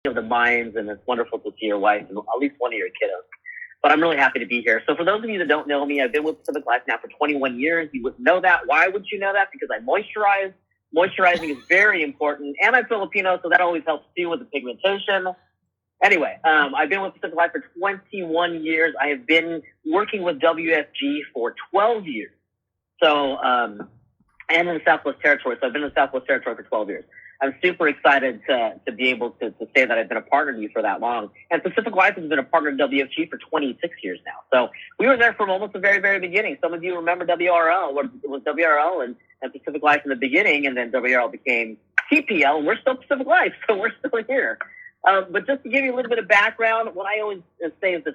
of the minds, and it's wonderful to see your wife and at least one of your kiddos. But I'm really happy to be here. So for those of you that don't know me, I've been with Pacific Life now for 21 years. You wouldn't know that. Why would you know that? Because I moisturize. Moisturizing is very important. And I'm Filipino, so that always helps too with the pigmentation. Anyway, I've been with Pacific Life for 21 years. I have been working with WFG for 12 years. So, and in the Southwest Territory. So I've been in the Southwest Territory for 12 years. I'm super excited to be able to say that I've been a partner to you for that long. And Pacific Life has been a partner to WFG for 26 years now. So we were there from almost the very, very beginning. Some of you remember WRL. It was WRL and Pacific Life in the beginning, and then WRL became CPL, and we're still Pacific Life, so we're still here. But just to give you a little bit of background, what I always say is this.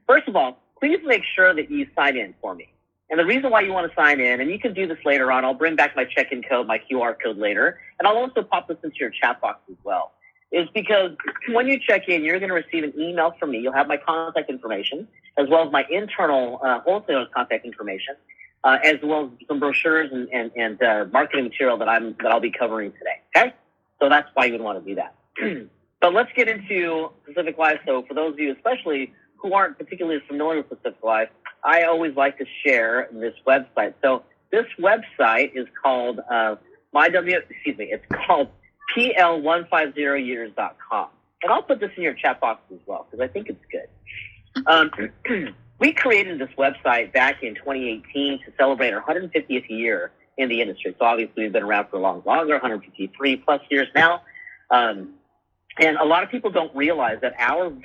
First of all, please make sure that you sign in for me. And the reason why you want to sign in, and you can do this later on, I'll bring back my check-in code, my QR code later, and I'll also pop this into your chat box as well, is because when you check in, you're going to receive an email from me. You'll have my contact information, as well as my internal wholesaler's contact information, as well as some brochures and marketing material that I'll be covering today. Okay? So that's why you would want to do that. But let's get into Pacific Life. So for those of you, especially who aren't particularly familiar with Pacific Life, I always like to share this website. So this website is called it's called pl150years.com. And I'll put this in your chat box as well because I think it's good. We created this website back in 2018 to celebrate our 150th year in the industry. So obviously we've been around for a long longer, 153 plus years now. And a lot of people don't realize that from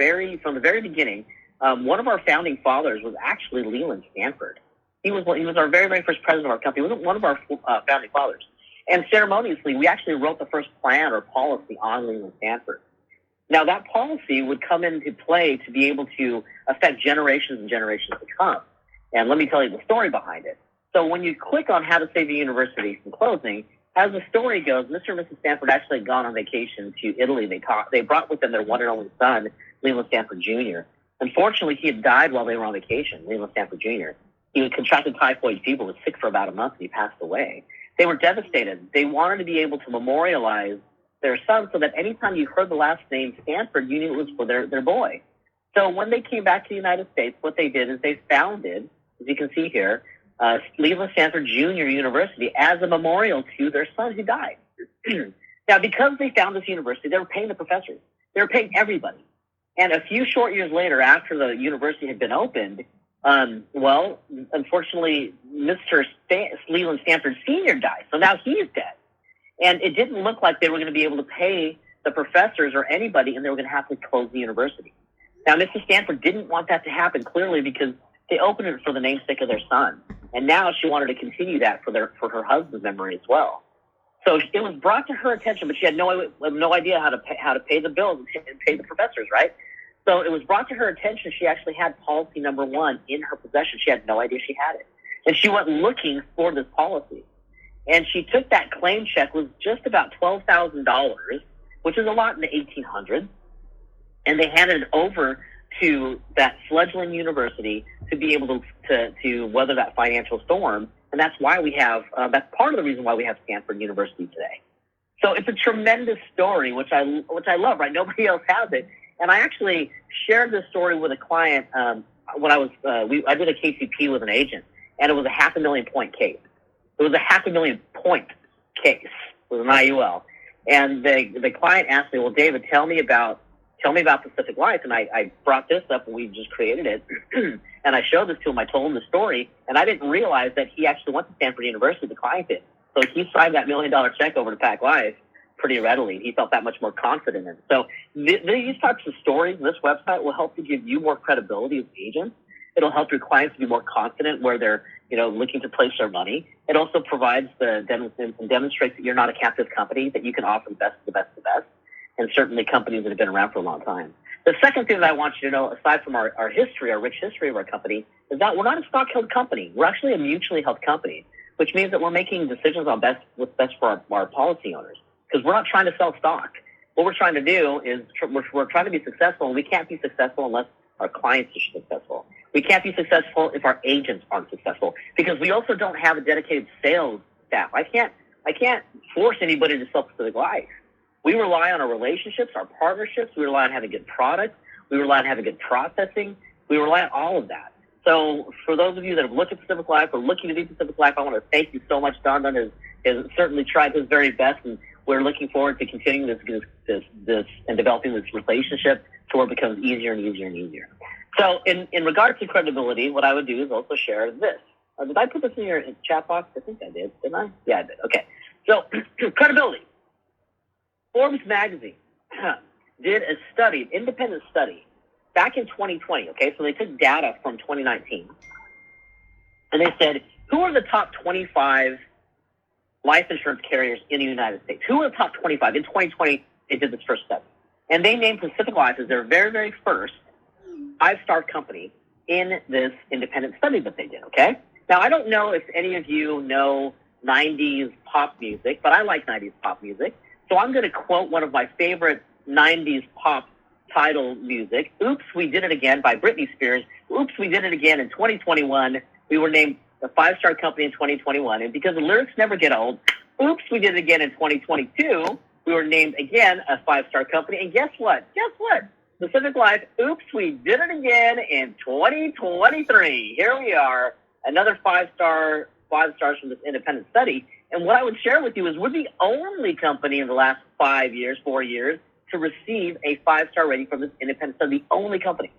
the very beginning, one of our founding fathers was actually Leland Stanford. He was our very, very first president of our company. He was one of our founding fathers. And ceremoniously, we actually wrote the first plan or policy on Leland Stanford. Now, that policy would come into play to be able to affect generations and generations to come. And let me tell you the story behind it. So when you click on How to Save a University from Closing, as the story goes, Mr. and Mrs. Stanford actually had gone on vacation to Italy. They brought with them their one and only son, Leland Stanford Jr. Unfortunately, he had died while they were on vacation, Leland Stanford Jr. He had contracted typhoid fever, was sick for about a month, and he passed away. They were devastated. They wanted to be able to memorialize their son so that anytime you heard the last name Stanford, you knew it was for their boy. So when they came back to the United States, what they did is they founded, as you can see here, Leland Stanford Jr. University as a memorial to their son who died. Now, because they found this university, they were paying the professors. They were paying everybody. And a few short years later, after the university had been opened, unfortunately, Mr. Leland Stanford Sr. died. So now he's dead. And it didn't look like they were going to be able to pay the professors or anybody, and they were going to have to close the university. Now, Mrs. Stanford didn't want that to happen, clearly, because they opened it for the namesake of their son. And now she wanted to continue that for her husband's memory as well. So it was brought to her attention, but she had no idea how to pay the bills and pay the professors, right? So it was brought to her attention. She actually had policy number 1 in her possession. She had no idea she had it. And she went looking for this policy. And she took that claim check, was just about $12,000, which is a lot in the 1800s. And they handed it over to that fledgling university to be able to weather that financial storm. And that's why that's part of the reason why we have Stanford University today. So it's a tremendous story, which I love, right? Nobody else has it. And I actually shared this story with a client when I did a KCP with an agent, and it was a $500,000 point case. It was a $500,000 point case with an IUL. And the client asked me, well, David, tell me about Pacific Life. And I brought this up, and we just created it. And I showed this to him. I told him the story, and I didn't realize that he actually went to Stanford University, the client did. So he signed that $1 million check over to PacLife pretty readily. He felt that much more confident in it. So these types of stories, this website will help to give you more credibility as agents. It'll help your clients be more confident where they're looking to place their money. It also provides and demonstrates that you're not a captive company, that you can offer the best, and certainly companies that have been around for a long time. The second thing that I want you to know, aside from our history, our rich history of our company, is that we're not a stock-held company. We're actually a mutually held company, which means that we're making decisions on what's best for our policy owners, because we're not trying to sell stock. What we're trying to do is we're trying to be successful, and we can't be successful unless our clients are successful. We can't be successful if our agents aren't successful, because we also don't have a dedicated sales staff. I can't force anybody to sell Pacific Life. We rely on our relationships, our partnerships. We rely on having good products. We rely on having good processing. We rely on all of that. So for those of you that have looked at Pacific Life or looking to do Pacific Life, I want to thank you so much. Don has certainly tried his very best, and we're looking forward to continuing this and developing this relationship to where it becomes easier and easier and easier. So in regards to credibility, what I would do is also share this. Did I put this in your chat box? I think I did. Didn't I? Yeah, I did. Okay. So credibility. Forbes magazine did a study, an independent study, back in 2020, okay? So they took data from 2019, and they said, who are the top 25 life insurance carriers in the United States? Who are the top 25? In 2020, they did this first study. And they named Pacific Life as their very, very first five-star company in this independent study that they did, okay? Now, I don't know if any of you know 90s pop music, but I like 90s pop music. So I'm going to quote one of my favorite 90s pop title music, Oops, We Did It Again by Britney Spears. Oops, we did it again in 2021. We were named a five-star company in 2021. And because the lyrics never get old, Oops, we did it again in 2022. We were named again a five-star company. And guess what? Pacific Life, oops, we did it again in 2023. Here we are, another five stars from this independent study. And what I would share with you is we're the only company in the last 4 years, to receive a five-star rating from this independent study. The only company,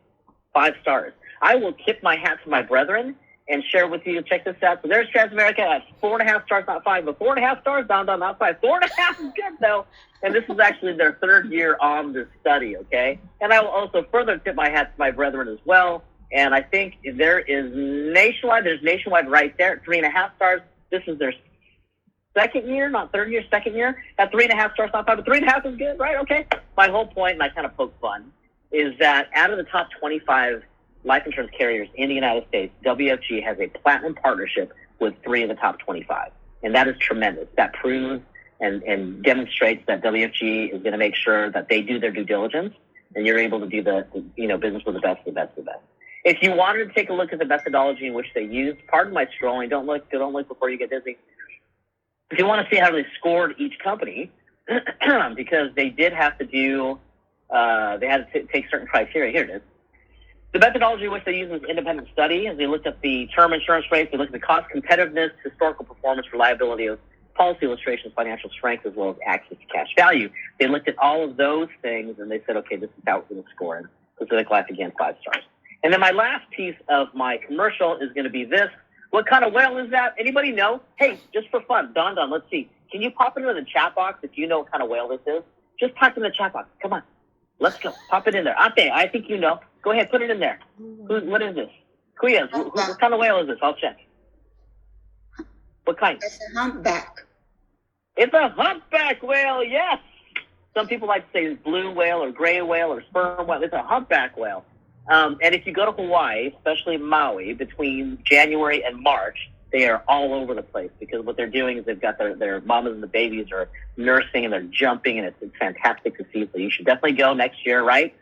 5 stars. I will tip my hat to my brethren and share with you. Check this out. So there's Transamerica at 4.5 stars, not 5, but 4.5 stars, down, not 5. 4.5 is good, though. And this is actually their 3rd year on this study, okay? And I will also further tip my hat to my brethren as well. And I think there's Nationwide right there at 3.5 stars. This is their 2nd year, not 3rd year, 2nd year, at 3.5 stars, not 5, but 3.5 is good, right? Okay. My whole point, and I kind of poke fun, is that out of the top 25 life insurance carriers in the United States, WFG has a platinum partnership with 3 of the top 25. And that is tremendous. That proves and demonstrates that WFG is going to make sure that they do their due diligence and you're able to do the business with the best. If you wanted to take a look at the methodology in which they used, pardon my scrolling, don't look before you get dizzy. If you want to see how they scored each company, because they did have to do, they had to take certain criteria. Here it is. The methodology which they used was independent study, as they looked at the term insurance rates, they looked at the cost competitiveness, historical performance, reliability of policy illustrations, financial strength, as well as access to cash value. They looked at all of those things, and they said, okay, this is how we're going to score in Pacific Life, again, 5 stars. And then my last piece of my commercial is going to be this. What kind of whale is that? Anybody know? Hey, just for fun, Don, let's see. Can you pop it into the chat box if you know what kind of whale this is? Just type in the chat box. Come on. Let's go. Pop it in there. Ate, I think you know. Go ahead, put it in there. What is this? Kuya, what kind of whale is this? I'll check. What kind? It's a humpback. It's a humpback whale, yes. Some people like to say blue whale or gray whale or sperm whale. It's a humpback whale. And if you go to Hawaii, especially Maui, between January and March, they are all over the place because what they're doing is they've got their mamas and the babies are nursing and they're jumping, and it's fantastic to see. So you should definitely go next year, right?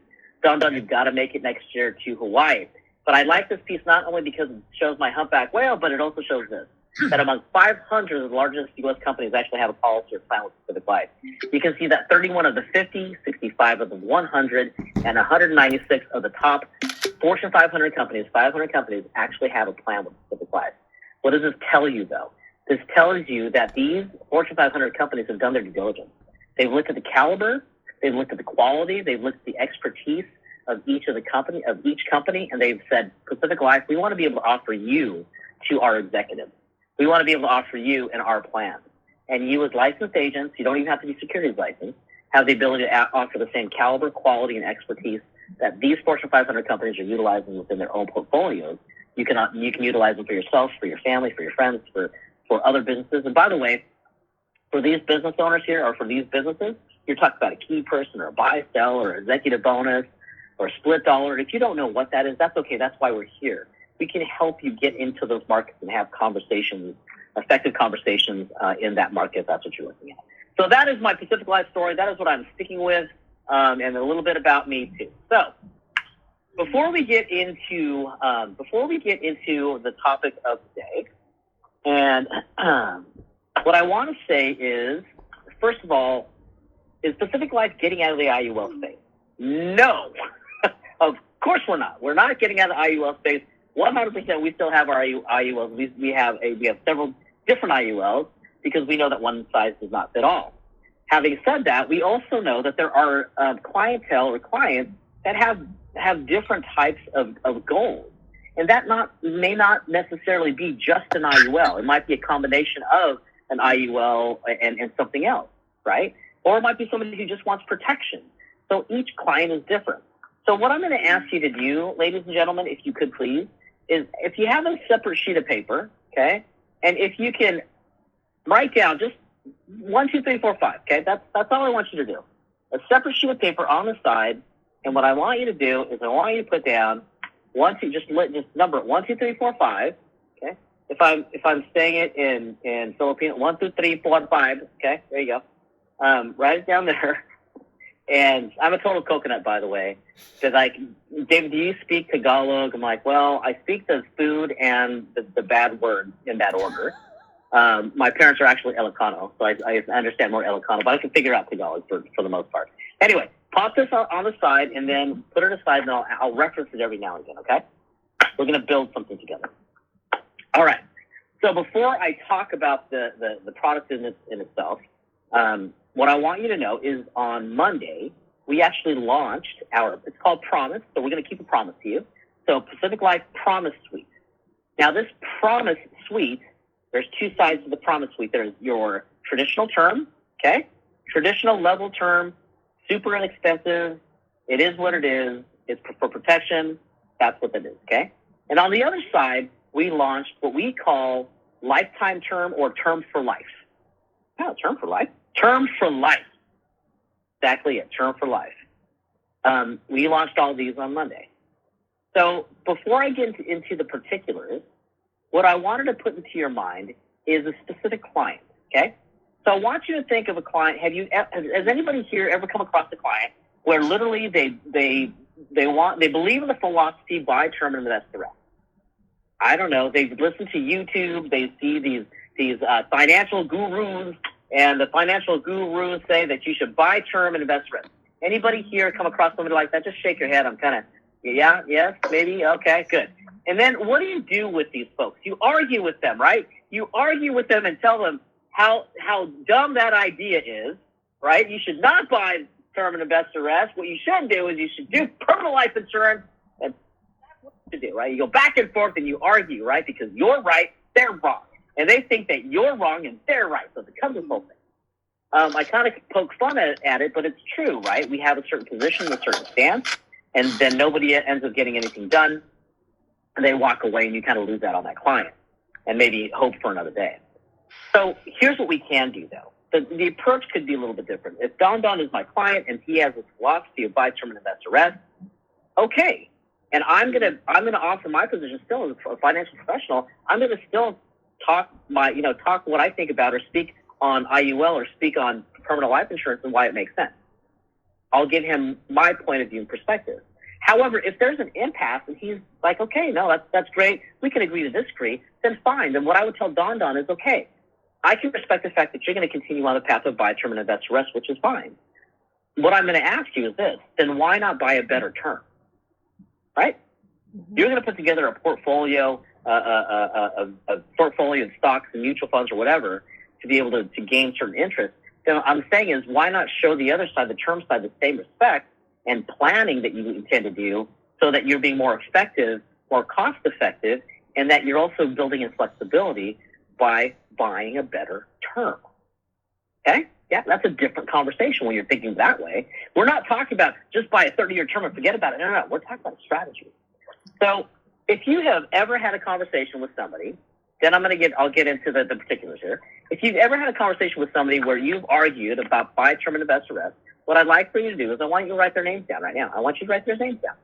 Don, you've got to make it next year to Hawaii. But I like this piece not only because it shows my humpback whale, but it also shows this, that among 500 of the largest U.S. companies actually have a policy or plan with Pacific Life. You can see that 31 of the 50, 65 of the 100, and 196 of the top Fortune 500 companies actually have a plan with Pacific Life. What does this tell you, though? This tells you that these Fortune 500 companies have done their due diligence. They've looked at the caliber, they've looked at the quality, they've looked at the expertise of each company, and they've said, Pacific Life, we want to be able to offer you to our executives. We want to be able to offer you in our plan. And you as licensed agents, you don't even have to be securities licensed, have the ability to offer the same caliber, quality, and expertise that these Fortune 500 companies are utilizing within their own portfolios. You can utilize them for yourself, for your family, for your friends, for other businesses. And by the way, for these business owners here, or for these businesses, you're talking about a key person or a buy, sell, or executive bonus, or a split dollar. If you don't know what that is, that's okay. That's why we're here. We can help you get into those markets and have conversations, effective conversations in that market if that's what you're looking at. So that is my Pacific Life story. That is what I'm sticking with, and a little bit about me too. So before we get into the topic of the day, and what I want to say is, first of all, Is Pacific Life getting out of the IUL space? No. Of course we're not. We're not getting out of the IUL space. 100% we still have our IULs. We have several different IULs because we know that one size does not fit all. Having said that, we also know that there are clientele or clients that have different types of goals. And that may not necessarily be just an IUL. It might be a combination of an IUL and something else, right? Or it might be somebody who just wants protection. So each client is different. So what I'm going to ask you to do, ladies and gentlemen, if you could please, is if you have a separate sheet of paper, okay, and if you can write down just 1, 2, 3, 4, 5, okay, that's all I want you to do. A separate sheet of paper on the side, and what I want you to do is I want you to put down just number it 1, 2, 3, 4, 5, okay. If I'm saying it in Filipino, 1, 2, 3, 4, 5, okay, there you go. Write it down there. And I'm a total coconut, by the way, because David, do you speak Tagalog? I'm like, well, I speak the food and the bad words in that order. My parents are actually Ilocano, so I understand more Ilocano, but I can figure out Tagalog for the most part. Anyway, pop this on the side and then put it aside, and I'll reference it every now and again, okay? We're going to build something together. All right. So before I talk about the product in itself, what I want you to know is on Monday, we actually launched it's called Promise, so we're going to keep a promise to you. So Pacific Life Promise Suite. Now this Promise Suite, there's two sides to the Promise Suite. There's your traditional term, okay? Traditional level term, super inexpensive. It is what it is. It's for protection. That's what it is, okay? And on the other side, we launched what we call lifetime term or term for life. Oh, term for life. Term for life. Exactly it. Term for life. We launched all these on Monday. So before I get into the particulars, what I wanted to put into your mind is a specific client. Okay. So I want you to think of a client. Has anybody here ever come across a client where literally they believe in the philosophy buy term and invest the rest? I don't know. They listen to YouTube. They see these financial gurus. And the financial gurus say that you should buy term and invest risk. Anybody here come across somebody like that? Just shake your head. I'm kind of, yeah, yes, maybe, okay, good. And then what do you do with these folks? You argue with them, right? You argue with them and tell them how dumb that idea is, right? You should not buy term and invest the rest. What you should do is you should do permanent life insurance, and that's what you should do, right? You go back and forth and you argue, right? Because you're right, they're wrong. And they think that you're wrong and they're right. So it becomes this whole thing. I kind of poke fun at it, but it's true, right? We have a certain position, a certain stance, and then nobody ends up getting anything done. And they walk away and you kind of lose out on that client and maybe hope for another day. So here's what we can do, though. The approach could be a little bit different. If Don is my client and he has this philosophy of buy term and invest the rest, okay. And I'm gonna offer my position still as a financial professional. I'm gonna still talk what I think about or speak on IUL or speak on permanent life insurance and why it makes sense. I'll give him my point of view and perspective. However, if there's an impasse and he's like, okay, no, that's great, we can agree to disagree, then fine. Then what I would tell Don is, okay, I can respect the fact that you're going to continue on the path of buy term and invest rest, which is fine. What I'm going to ask you is this, then why not buy a better term, right? Mm-hmm. You're going to put together a portfolio, a portfolio of stocks and mutual funds or whatever to be able to gain certain interest. So I'm saying is why not show the other side, the term side, the same respect and planning that you intend to do so that you're being more effective, more cost effective, and that you're also building in flexibility by buying a better term. Okay? Yeah, that's a different conversation when you're thinking that way. We're not talking about just buy a 30-year term and forget about it. No. We're talking about strategy. So if you have ever had a conversation with somebody, then I'll get into the particulars here. If you've ever had a conversation with somebody where you've argued about buy term and invest the rest, what I'd like for you to do is I want you to write their names down right now. I want you to write their names down.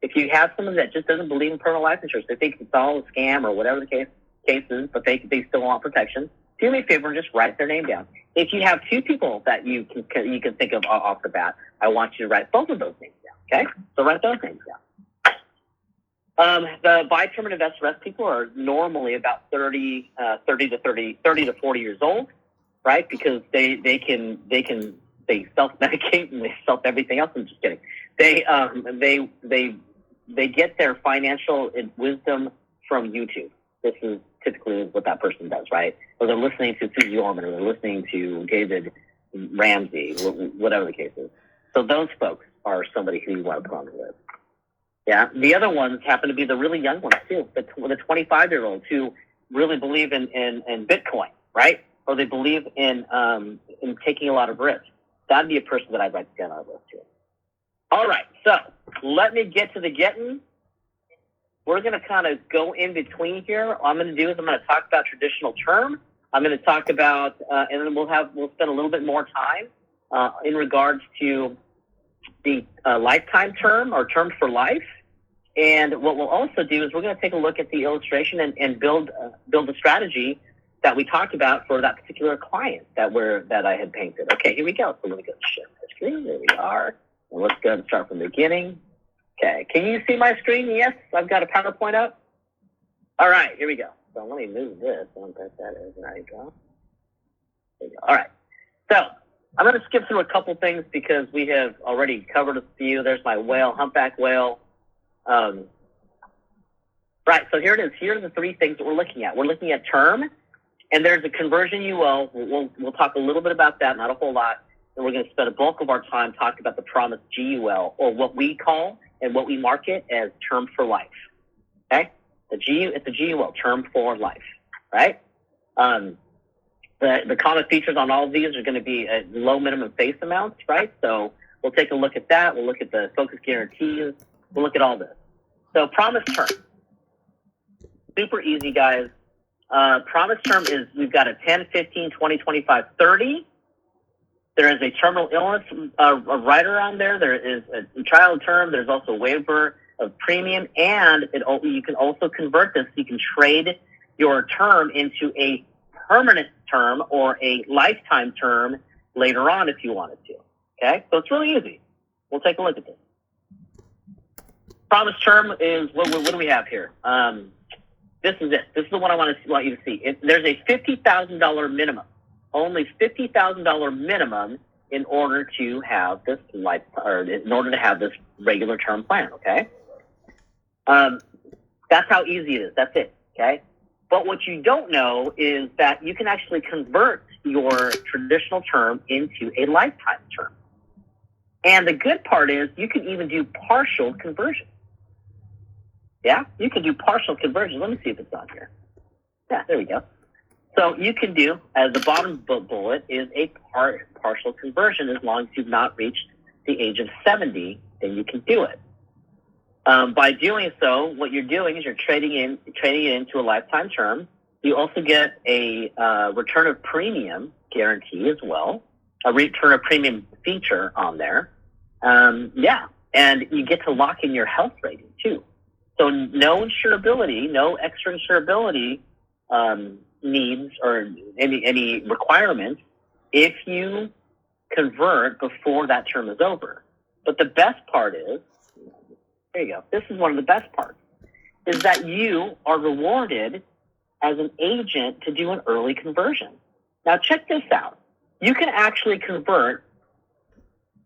If you have someone that just doesn't believe in permanent life insurance, they think it's all a scam or whatever the case is, but they still want protection, do me a favor and just write their name down. If you have two people that you can think of off the bat, I want you to write both of those names down. Okay? So write those names down. The buy term and invest rest people are normally about 30 to 40 years old, right? Because they can they self-medicate and they self everything else. I'm just kidding. They get their financial wisdom from YouTube. This is typically what that person does, right? Or they're listening to Susie Orman, or they're listening to David Ramsey, whatever the case is. So those folks are somebody who you want to put on the list. Yeah. The other ones happen to be the really young ones too, the 25-year-olds who really believe in Bitcoin, right? Or they believe in taking a lot of risk. That'd be a person that I'd like to get on our list too. All right. So let me get to the getting. We're going to kind of go in between here. What I'm going to do is I'm going to talk about traditional term. I'm going to talk about, and then we'll spend a little bit more time in regards to the lifetime term or term for life. And what we'll also do is we're going to take a look at the illustration and build a strategy that we talked about for that particular client that I had painted. Okay, here we go. So let me go share my screen. There we are. And let's go and start from the beginning. Okay, can you see my screen? Yes, I've got a PowerPoint up. All right, here we go. So let me move this. I don't bet that is. There you go. There you go. All right. So I'm going to skip through a couple things because we have already covered a few. There's my whale, humpback whale. Right, so here it is. Here are the three things that we're looking at. We're looking at term, and there's a conversion UL. We'll talk a little bit about that, not a whole lot. And we're going to spend a bulk of our time talking about the promise GUL, or what we call and what we market as term for life. Okay? It's a GUL, term for life, right? The common features on all of these are going to be low minimum face amounts, right? So we'll take a look at that. We'll look at the focus guarantees. We'll look at all this. So promise term. Super easy, guys. Promise term is we've got a 10, 15, 20, 25, 30. There is a terminal illness rider on there. There is a trial term. There's also a waiver of premium, and you can also convert this. You can trade your term into a permanent term or a lifetime term later on if you wanted to. Okay, so it's really easy. We'll take a look at this. Promise term is what do we have here? This is it. This is the one I want you to see. There's a $50,000 minimum. Only $50,000 minimum in order to have this in order to have this regular term plan. Okay, that's how easy it is. That's it. Okay, but what you don't know is that you can actually convert your traditional term into a lifetime term. And the good part is you can even do partial conversion. Yeah, you can do partial conversion. Let me see if it's on here. Yeah, there we go. So you can do, as the bottom bullet, is a partial conversion. As long as you've not reached the age of 70, then you can do it. By doing so, what you're doing is you're trading it into a lifetime term. You also get a return of premium guarantee as well, a return of premium feature on there. Yeah, and you get to lock in your health rating too. So no insurability, no extra insurability needs or any requirements if you convert before that term is over. But the best part is, there you go, this is one of the best parts, is that you are rewarded as an agent to do an early conversion. Now check this out. You can actually convert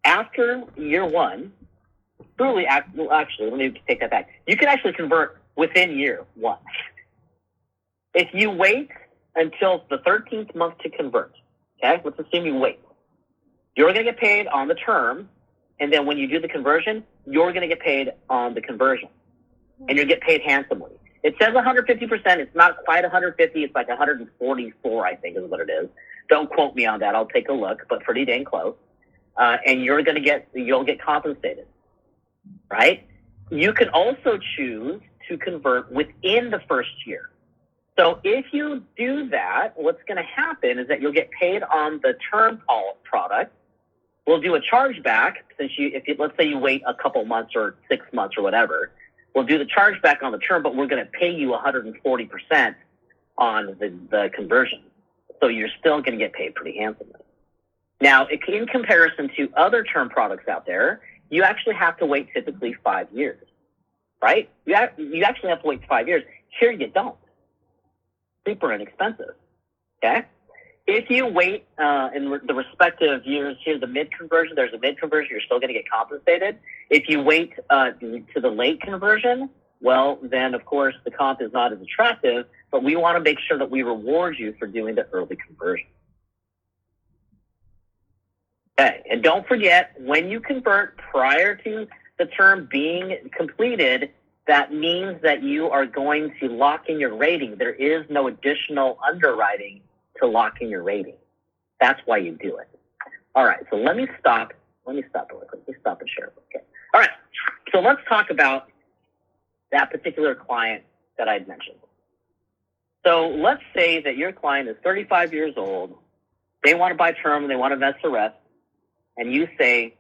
after year one. Actually, let me take that back. You can actually convert within year one. If you wait until the 13th month to convert, okay, let's assume you wait. You're going to get paid on the term, and then when you do the conversion, you're going to get paid on the conversion, and you'll get paid handsomely. It says 150%. It's not quite 150. It's like 144, I think, is what it is. Don't quote me on that. I'll take a look, but pretty dang close. And you'll get compensated, right? You can also choose to convert within the first year. So if you do that, what's going to happen is that you'll get paid on the term product. We'll do a chargeback let's say you wait a couple months or 6 months or whatever. We'll do the chargeback on the term, but we're going to pay you 140% on the conversion. So you're still going to get paid pretty handsomely. Now, in comparison to other term products out there, you actually have to wait typically 5 years, right? You actually have to wait 5 years. Here you don't. Super inexpensive, okay? If you wait in the respective years, here's the mid conversion, there's a mid conversion, you're still going to get compensated. If you wait to the late conversion, well, then of course the comp is not as attractive, but we want to make sure that we reward you for doing the early conversion. Okay, and don't forget, when you convert prior to the term being completed, that means that you are going to lock in your rating. There is no additional underwriting to lock in your rating. That's why you do it. All right, so let me stop really quick. Let me stop and share. Okay. All right, so let's talk about that particular client that I'd mentioned. So let's say that your client is 35 years old. They want to buy term and they want to invest the rest. And you say,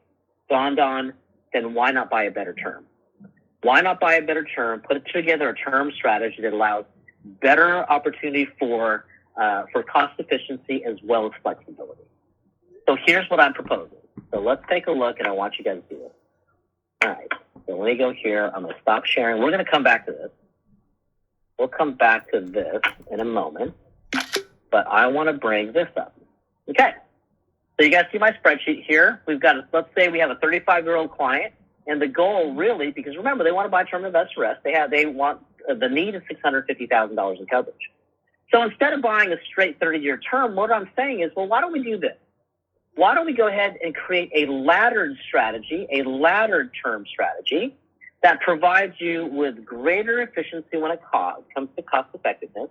Don, then why not buy a better term? Why not buy a better term? Put together a term strategy that allows better opportunity for cost efficiency as well as flexibility. So here's what I'm proposing. So let's take a look, and I want you guys to do it. All right. So let me go here. I'm going to stop sharing. We're going to come back to this. We'll come back to this in a moment, but I want to bring this up. Okay. So you guys see my spreadsheet here. We've got, let's say we have a 35-year-old client, and the goal really, because remember, they want to buy term and invest rest. They want, the need is $650,000 in coverage. So instead of buying a straight 30-year term, what I'm saying is, well, why don't we do this? Why don't we go ahead and create a laddered strategy, a laddered term strategy that provides you with greater efficiency when it comes to cost effectiveness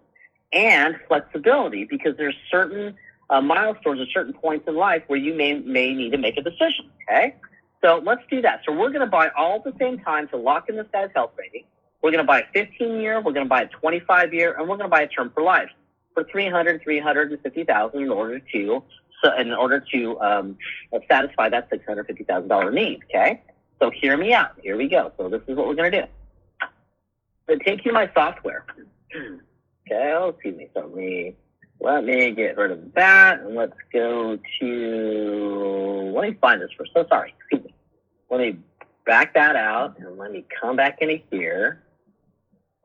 and flexibility, because there's certain milestones or certain points in life where you may need to make a decision, okay? So let's do that. So we're going to buy all at the same time to lock in this guy's health rating. We're going to buy a 15-year, we're going to buy a 25-year, and we're going to buy a term for life for $350,000 in order to satisfy that $650,000 need, okay? So hear me out. Here we go. So this is what we're going to do. So take you my software. Okay, oh, excuse me. So let me get rid of that, and let's go to, let me find this first. So sorry, excuse me. Let me back that out, and let me come back into here,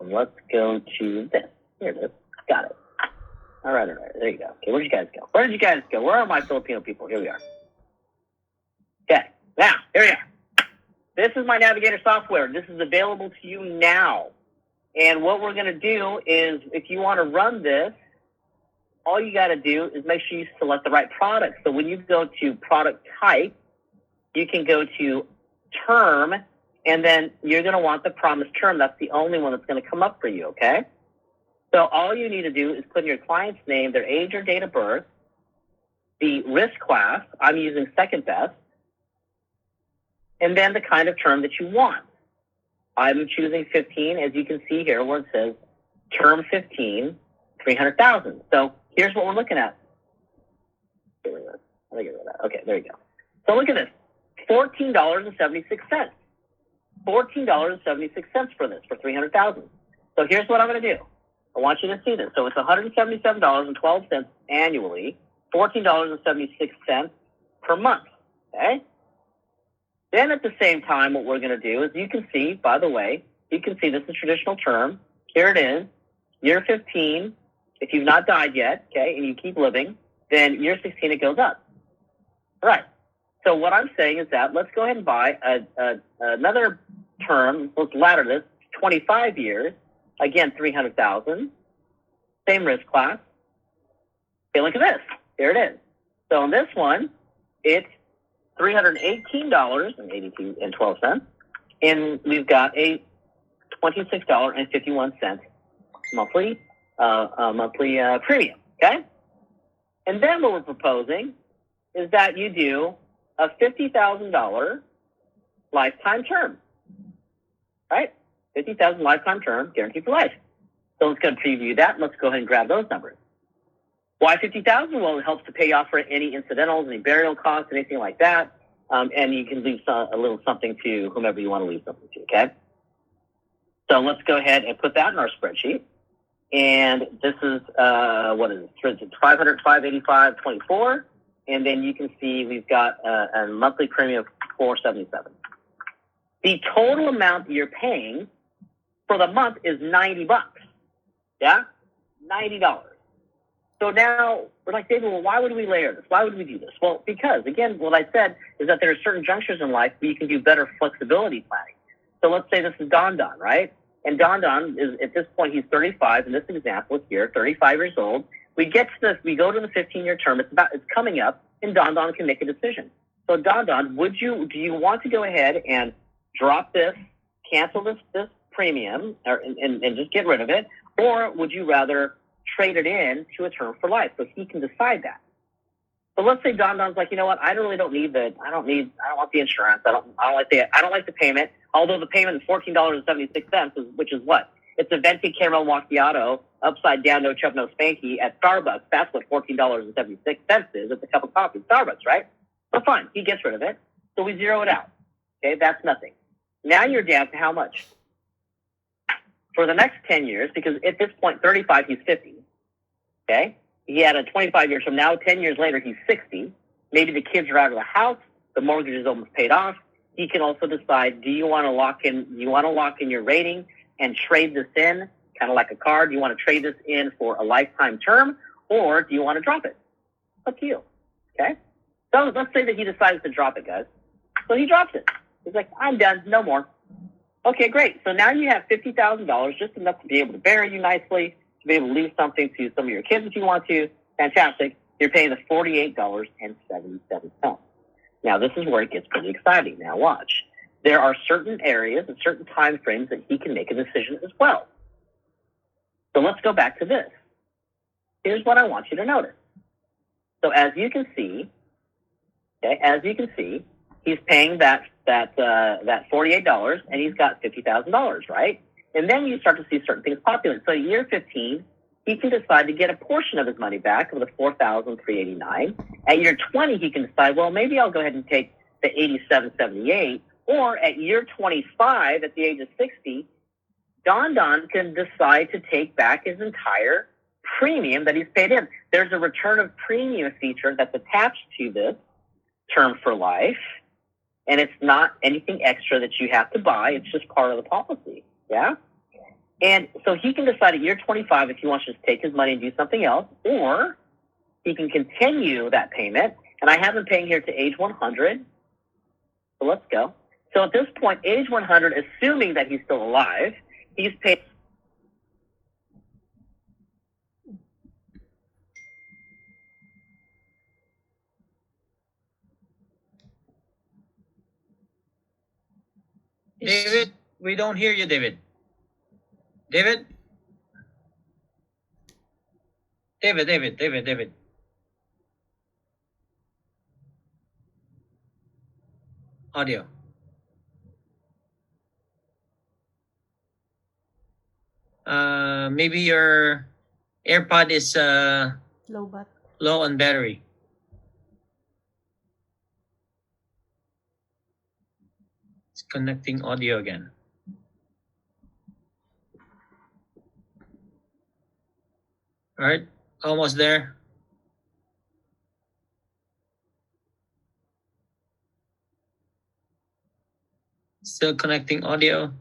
and let's go to this. Here it is. Got it. All right. There you go. Okay, where'd you guys go? Where did you guys go? Where are my Filipino people? Here we are. Okay, now, here we are. This is my Navigator software. This is available to you now. And what we're going to do is, if you want to run this, all you got to do is make sure you select the right product. So when you go to product type, you can go to term, and then you're going to want the promised term. That's the only one that's going to come up for you, okay? So all you need to do is put in your client's name, their age or date of birth, the risk class. I'm using second best, and then the kind of term that you want. I'm choosing 15, as you can see here, where it says term 15, 300,000. So here's what we're looking at. Get rid of that. Let me get rid of that. Okay, there you go. So look at this, $14.76. $14.76 for this, for 300,000. So here's what I'm going to do. I want you to see this. So it's $177.12 annually, $14.76 per month. Okay. Then at the same time, what we're going to do is, you can see, by the way, you can see this is traditional term. Here it is, year 15. If you've not died yet, okay, and you keep living, then year 16 it goes up. All right. So what I'm saying is that let's go ahead and buy another term. Let's ladder this 25 years. Again, 300,000. Same risk class. Okay, look at this. Here it is. So in this one, it's $318.12, and we've got a $26.51 monthly premium. Okay, and then what we're proposing is that you do a $50,000 lifetime term, right? 50,000 lifetime term, guaranteed for life. So let's go and preview that. Let's go ahead and grab those numbers. Why 50,000? Well, it helps to pay off for any incidentals, any burial costs, anything like that. And you can leave a little something to whomever you want to leave something to, okay? So let's go ahead and put that in our spreadsheet. And this is, what is it? 500, 585, 24. And then you can see we've got a monthly premium of $477. The total amount you're paying for the month is $90. Yeah? $90. So now we're like, David, well, why would we layer this? Why would we do this? Well, because, again, what I said is that there are certain junctures in life where you can do better flexibility planning. So let's say this is Don Don, right? And Don Don is, at this point, he's 35. In this example here, 35 years old. We get to this, we go to the 15-year term. It's coming up, and Don Don can make a decision. So Don Don, do you want to go ahead and drop this, cancel this premium, and just get rid of it? Or would you rather trade it in to a term for life? So he can decide that. So let's say Don Don's like, you know what? I don't want the insurance. I don't like the payment. Although the payment is $14.76, which is what? It's a venti caramel macchiato, upside down, no chub, no spanky at Starbucks. That's what $14.76 is. It's a cup of coffee, Starbucks, right? So fine, he gets rid of it. So we zero it out. Okay, that's nothing. Now you're down to how much? For the next 10 years, because at this point, 35, he's 50. Okay? He had a 25 years from now. 10 years later, he's 60. Maybe the kids are out of the house. The mortgage is almost paid off. He can also decide, do you want to lock in your rating and trade this in, kind of like a car? Do you want to trade this in for a lifetime term, or do you want to drop it? Up to you. Okay? So let's say that he decides to drop it, guys. So he drops it. He's like, I'm done. No more. Okay, great. So now you have $50,000, just enough to be able to bury you nicely, to be able to leave something to some of your kids if you want to. Fantastic. You're paying the $48.77. Now, this is where it gets pretty exciting. Now, watch. There are certain areas and certain time frames that he can make a decision as well. So let's go back to this. Here's what I want you to notice. So as you can see, he's paying that $48, and he's got $50,000, right? And then you start to see certain things populate. So year 15, he can decide to get a portion of his money back of the $4,389. At year 20, he can decide, well, maybe I'll go ahead and take the $87.78. Or at year 25, at the age of 60, Don Don can decide to take back his entire premium that he's paid in. There's a return of premium feature that's attached to this term for life, and it's not anything extra that you have to buy. It's just part of the policy, yeah? And so he can decide at year 25 if he wants to just take his money and do something else, or he can continue that payment. And I have him paying here to age 100. So let's go. So at this point, age 100, assuming that he's still alive, he's paid. David, we don't hear you, David. David? David. Audio. Maybe your AirPod is low on battery. It's connecting audio again. All right, almost there. Still connecting audio.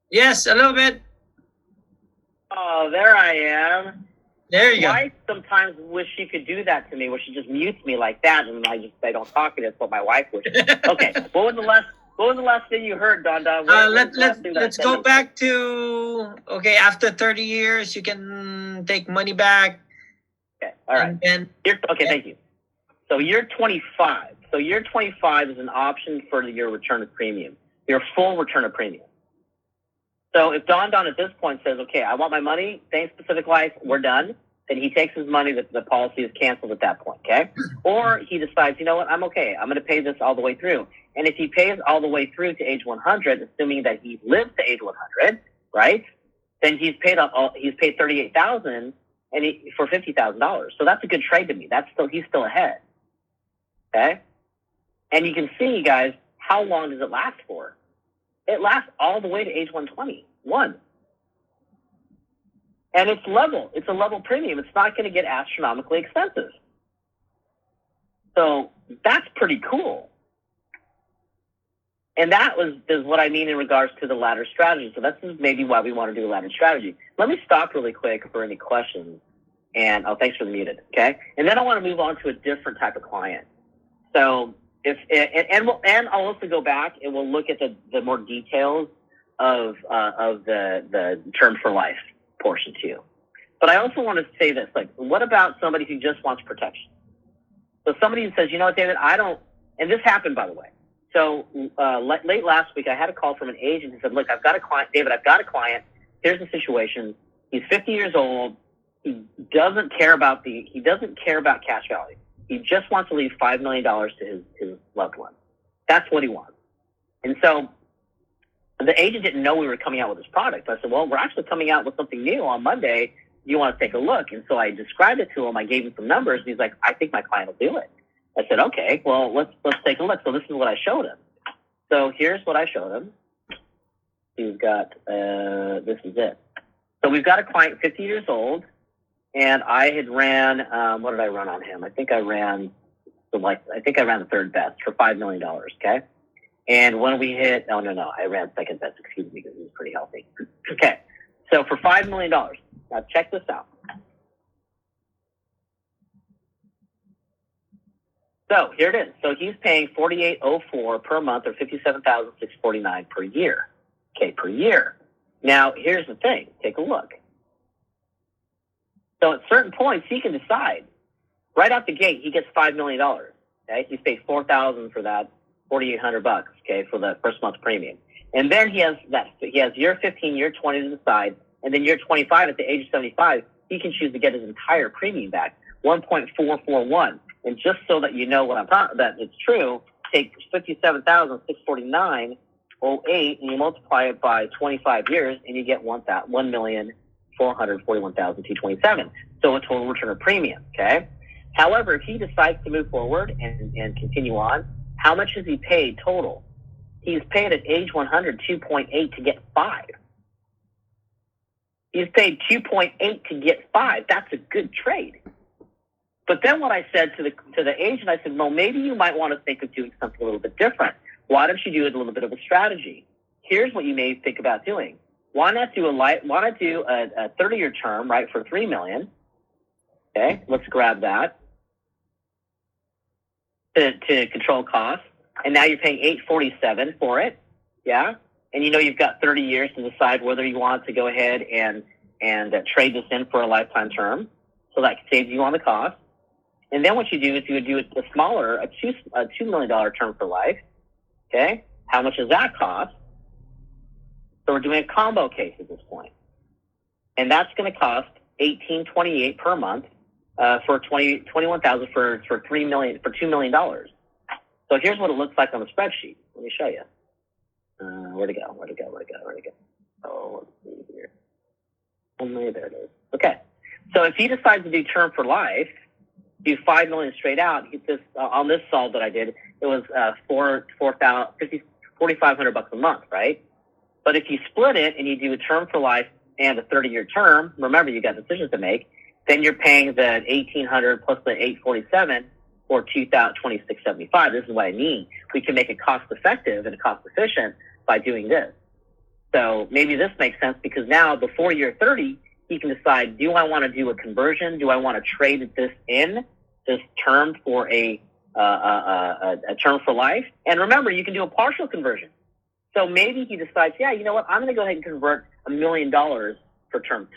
Yes, a little bit. Oh, there I am. There you go. My wife sometimes wish she could do that to me, where she just mutes me like that, and I don't talk. And that's what my wife wishes. Okay, what was the last thing you heard, Don Don? Let's go back to after 30 years, you can take money back. Okay, all right. Thank you. So year 25. So year 25 is an option for your return of premium, your full return of premium. So if Don Don at this point says, okay, I want my money, Thanks Pacific Life, we're done, then he takes his money, the policy is canceled at that point, okay? Or he decides, you know what, I'm okay, I'm going to pay this all the way through. And if he pays all the way through to age 100, assuming that he lives to age 100, right, then he's paid $38,000 for $50,000. So that's a good trade to me. He's still ahead, okay? And you can see, guys, how long does it last for? It lasts all the way to age 121. And it's level. It's a level premium. It's not going to get astronomically expensive. So that's pretty cool. And that is what I mean in regards to the ladder strategy. So that's maybe why we want to do a ladder strategy. Let me stop really quick for any questions. And thanks for the muted. Okay. And then I want to move on to a different type of client. So and I'll also go back and we'll look at the more details of the term for life portion too. But I also want to say this, like, what about somebody who just wants protection? So somebody who says, you know what, David, I don't, and this happened, by the way. So late last week, I had a call from an agent who said, look, I've got a client, David, I've got a client. Here's the situation. He's 50 years old. He doesn't care about cash value. He just wants to leave $5 million to his loved one. That's what he wants. And so the agent didn't know we were coming out with this product. I said, well, we're actually coming out with something new on Monday. Do you want to take a look? And so I described it to him. I gave him some numbers. And he's like, I think my client will do it. I said, okay, well, let's take a look. So this is what I showed him. So here's what I showed him. He's got, this is it. So we've got a client 50 years old. And I had ran, what did I run on him? I think I ran the third best for $5 million, okay? And when we hit, I ran second best, excuse me, because he was pretty healthy. Okay, so for $5 million, now check this out. So here it is. So he's paying $4,804 per month or $57,649 per year, okay, per year. Now, here's the thing. Take a look. So at certain points, he can decide. Right out the gate, he gets $5 million. Okay, he's paid $4,000 for that, $4,800. Okay, for the first month's premium, and then he has year 15, year 20 to decide, and then year 25 at the age of 75, he can choose to get his entire premium back, 1.441. And just so that you know what I'm talking that it's true, take $57,649.08 and you multiply it by 25 years, and you get $1,441,227. So a total return of premium. Okay. However, if he decides to move forward and continue on, how much has he paid total? He's paid at age 100 2.8 to get 5. He's paid 2.8 to get 5. That's a good trade. But then what I said to the agent, I said, well, maybe you might want to think of doing something a little bit different. Why don't you do a little bit of a strategy? Here's what you may think about doing. Why not do a 30-year term, right, for $3 million? Okay, let's grab that to control costs. And now you're paying $847 for it, yeah? And you know you've got 30 years to decide whether you want to go ahead and trade this in for a lifetime term. So that saves you on the cost. And then what you do is you would do a smaller, a $2 million term for life. Okay, how much does that cost? So we're doing a combo case at this point, and that's going to cost $1,828 per month for $21,000 for $2 million. So here's what it looks like on the spreadsheet. Let me show you. Where'd it go? Oh, let's see here. Oh, there it is. Okay. So if he decides to do term for life, do $5 million straight out, on this solve that I did, it was $4,500 a month, right? But if you split it and you do a term for life and a 30-year term, remember you got decisions to make, then you're paying the $1,800 plus the $847 or $2,2675. This is what I mean. We can make it cost effective and cost efficient by doing this. So maybe this makes sense because now before year 30, he can decide, do I want to do a conversion? Do I want to trade this term for a term for life? And remember, you can do a partial conversion. So maybe he decides, yeah, you know what? I'm going to go ahead and convert $1 million for term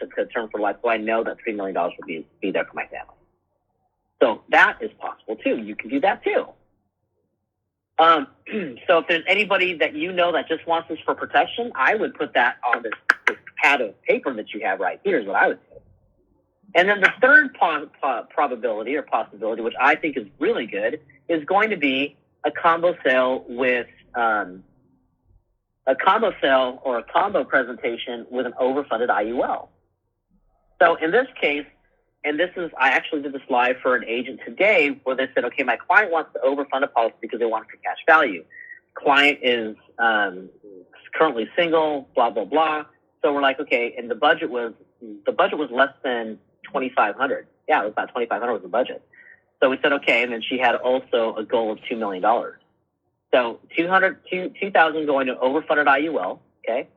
for life, so I know that $3 million will be there for my family. So that is possible too. You can do that too. So if there's anybody that you know that just wants this for protection, I would put that on this pad of paper that you have right here is what I would do. And then the third probability or possibility, which I think is really good, is going to be a combo sale with a combo presentation with an overfunded IUL. So in this case, I actually did this live for an agent today where they said, okay, my client wants to overfund a policy because they want it for cash value. Client is currently single, blah, blah, blah. So we're like, okay, and the budget was less than $2,500. Yeah, it was about $2,500 was the budget. So we said, okay, and then she had also a goal of $2 million. So 2,000 going to overfunded IUL, okay?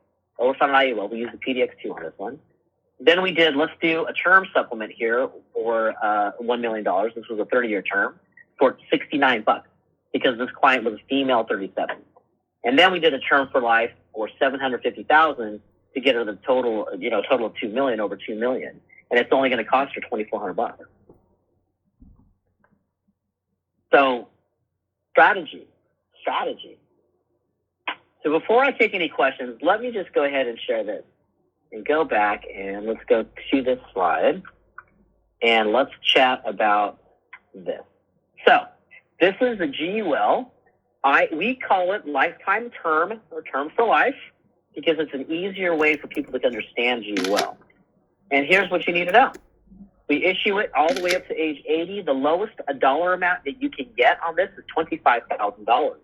Overfunded IUL, we use the PDX2 on this one. Then we did, let's do a term supplement here for $1 million. This was a 30-year term for $69 because this client was a female 37. And then we did a term for life for $750,000 to get her the total, total of $2 million over $2 million. And it's only going to cost her $2,400. So strategy. So before I take any questions, let me just go ahead and share this and go back and let's go to this slide and let's chat about this. So this is a GUL. We call it lifetime term or term for life because it's an easier way for people to understand GUL. And here's what you need to know. We issue it all the way up to age 80. The lowest dollar amount that you can get on this is $25,000.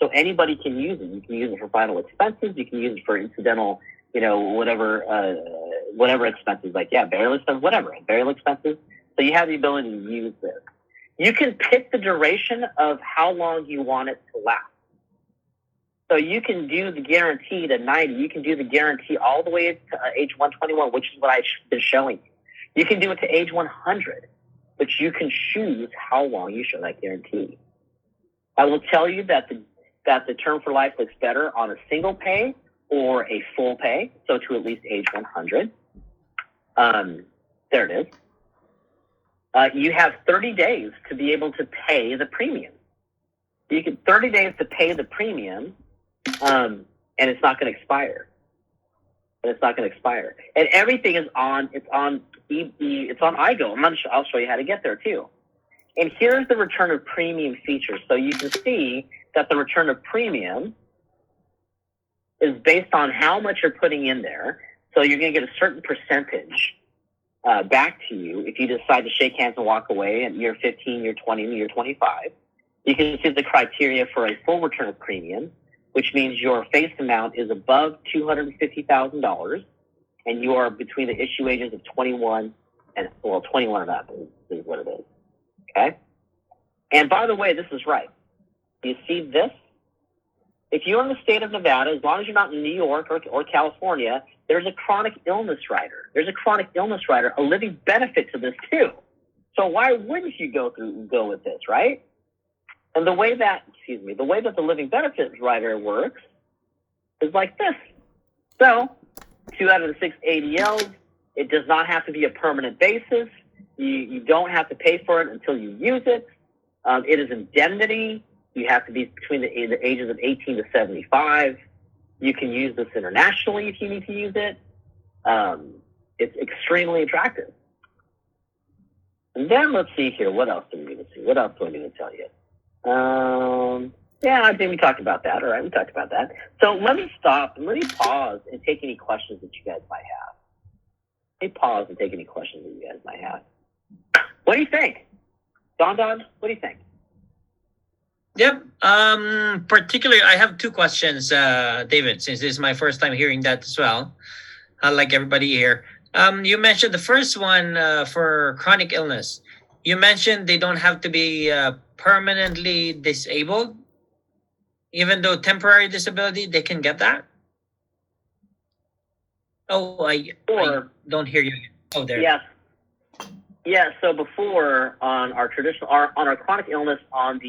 So anybody can use it. You can use it for final expenses. You can use it for incidental, whatever expenses, like, burial expenses, whatever, burial expenses. So you have the ability to use this. You can pick the duration of how long you want it to last. So you can do the guarantee to 90. You can do the guarantee all the way to age 121, which is what I've been showing you. You can do it to age 100, but you can choose how long you show that guarantee. I will tell you that the term for life looks better on a single pay or a full pay, so to at least age 100. There it is. You have 30 days to be able to pay the premium. You get 30 days to pay the premium, and it's not going to expire. And everything is on. It's on IGO. I'll show you how to get there too. And here's the return of premium feature. So you can see that the return of premium is based on how much you're putting in there. So you're going to get a certain percentage back to you if you decide to shake hands and walk away at year 15, year 20, and year 25. You can see the criteria for a full return of premium, which means your face amount is above $250,000, and you are between the issue ages of 21 and 21 and up is what it is. Okay. And by the way, this is right. You see this? If you're in the state of Nevada, as long as you're not in New York or California, there's a chronic illness rider. A living benefit to this too. So why wouldn't you go with this, right? And the way that the living benefits rider works is like this. So 2 out of the 6 ADLs, it does not have to be a permanent basis. You don't have to pay for it until you use it. It is indemnity. You have to be between the ages of 18 to 75. You can use this internationally if you need to use it. It's extremely attractive. And then let's see here. What else do we need to see? What else do I need to tell you? I think we talked about that. All right, we talked about that. So let me stop and let me pause and take any questions that you guys might have. What do you think? Don, what do you think? Yep. Particularly, I have 2 questions, David, since this is my first time hearing that as well, like everybody here. You mentioned the first one for chronic illness. You mentioned they don't have to be permanently disabled. Even though temporary disability, they can get that? Oh, I don't hear you. Oh, there. Yes. Yeah, so before on our chronic illness on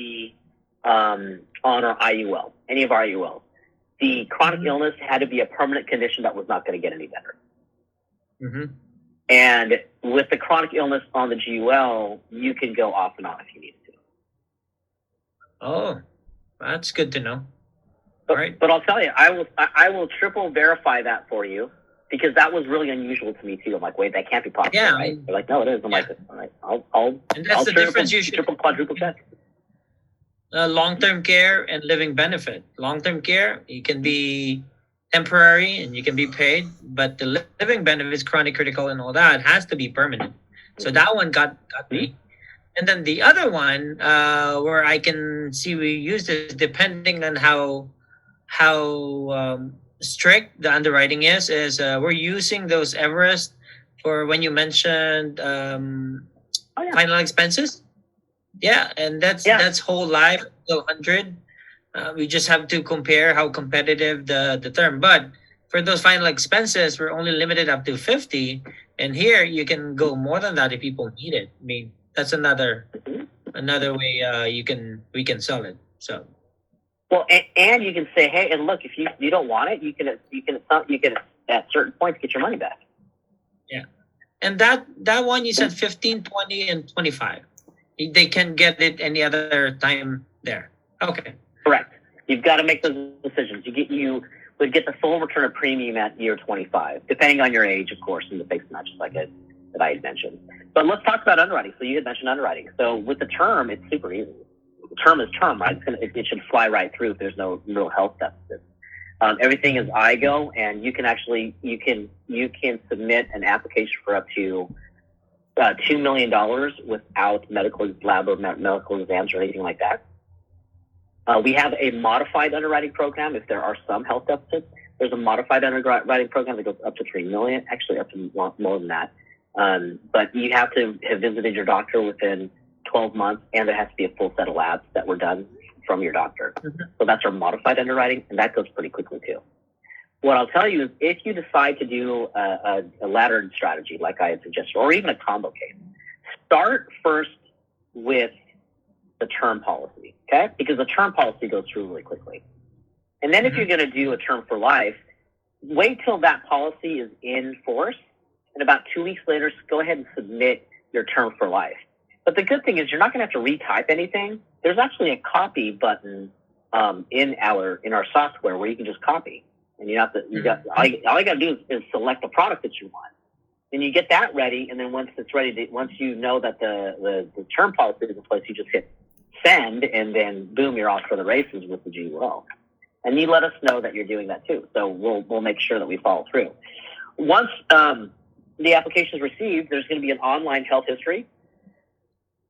our IUL, any of our IULs, the chronic illness had to be a permanent condition that was not going to get any better. Mm-hmm. And with the chronic illness on the GUL, you can go off and on if you need to. Oh, that's good to know. But, all right. But I'll tell you, I will triple verify that for you because that was really unusual to me too. I'm like, wait, that can't be possible, right? They're like, no, it is. I'm like, all right, and that's I'll the difference. You should triple, quadruple check. Long-term care and living benefit. Long-term care, you can be temporary and you can be paid, but the living benefits, chronic, critical, and all that has to be permanent. So that one got me. And then the other one, where I can see we use this depending on how strict the underwriting is we're using those Everest for when you mentioned final expenses. Yeah, and that's whole life till 100. We just have to compare how competitive the term. But for those final expenses, we're only limited up to 50. And here you can go more than that if people need it. I mean, that's another way we can sell it. So Well, and you can say, hey, and look, if you don't want it, you can at certain points get your money back. yeah. And that one you said 15, 20, and 25. They can get it any other time there. Okay. Correct. You've got to make those decisions. You would get the full return of premium at year 25, depending on your age, of course, and the fixed matches that I had mentioned. But let's talk about underwriting. So you had mentioned underwriting. So with the term, it's super easy. The term is term, right? It should fly right through if there's no real health deficit. Everything is IGO, and you can submit an application for up to $2 million without medical lab or medical exams or anything like that. We have a modified underwriting program if there are some health deficits. There's a modified underwriting program that goes up to $3 million, actually up to more than that. But you have to have visited your doctor within 12 months, and there has to be a full set of labs that were done from your doctor. Mm-hmm. So that's our modified underwriting, and that goes pretty quickly too. What I'll tell you is if you decide to do a laddered strategy like I had suggested, or even a combo case, start first with the term policy, okay? Because the term policy goes through really quickly. And then if you're going to do a term for life, wait till that policy is in force, and about 2 weeks later, go ahead and submit your term for life. But the good thing is you're not going to have to retype anything. There's actually a copy button in our software where you can just copy. And all you got to do is select the product that you want. Then you get that ready, and then once it's ready, once you know that the term policy is in place, you just hit send, and then boom, you're off for the races with the GUL. And you let us know that you're doing that too. So we'll make sure that we follow through. Once the application is received, there's going to be an online health history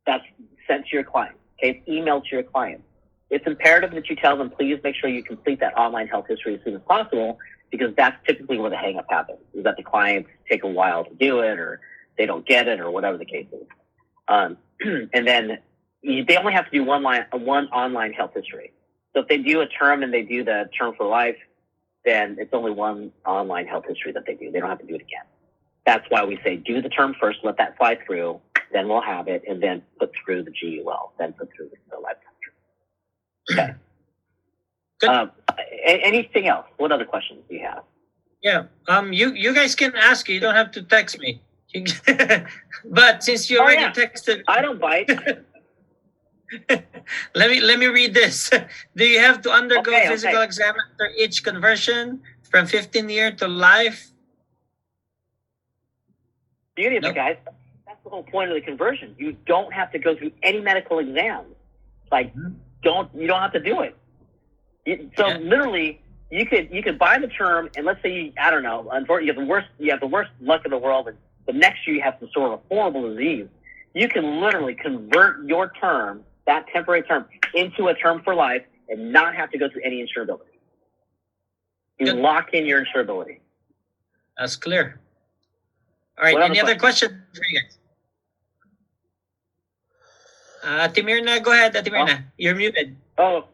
that's sent to your client. Okay, it's emailed to your client. It's imperative that you tell them, please make sure you complete that online health history as soon as possible, because that's typically where the hang-up happens, is that the clients take a while to do it, or they don't get it, or whatever the case is. And then they only have to do one online health history. So if they do a term and they do the term for life, then it's only one online health history that they do. They don't have to do it again. That's why we say do the term first, let that fly through, then we'll have it, and then put through the GUL, then put through the lifetime. Okay. Good. Anything else? What other questions do you have? Yeah. You guys can ask. You don't have to text me. But since you already texted, I don't bite. let me read this. Do you have to undergo physical exam after each conversion from 15-year to life? Beauty of it, guys. That's the whole point of the conversion. You don't have to go through any medical exams. Like, you don't have to do it. Literally, you could buy the term, and let's say unfortunately you have the worst luck in the world, and the next year you have some sort of horrible disease. You can literally convert your term, that temporary term, into a term for life, and not have to go through any insurability. You lock in your insurability. That's clear. All right. Any other questions for you guys? Timirna, go ahead. Timirna, you're muted. Oh.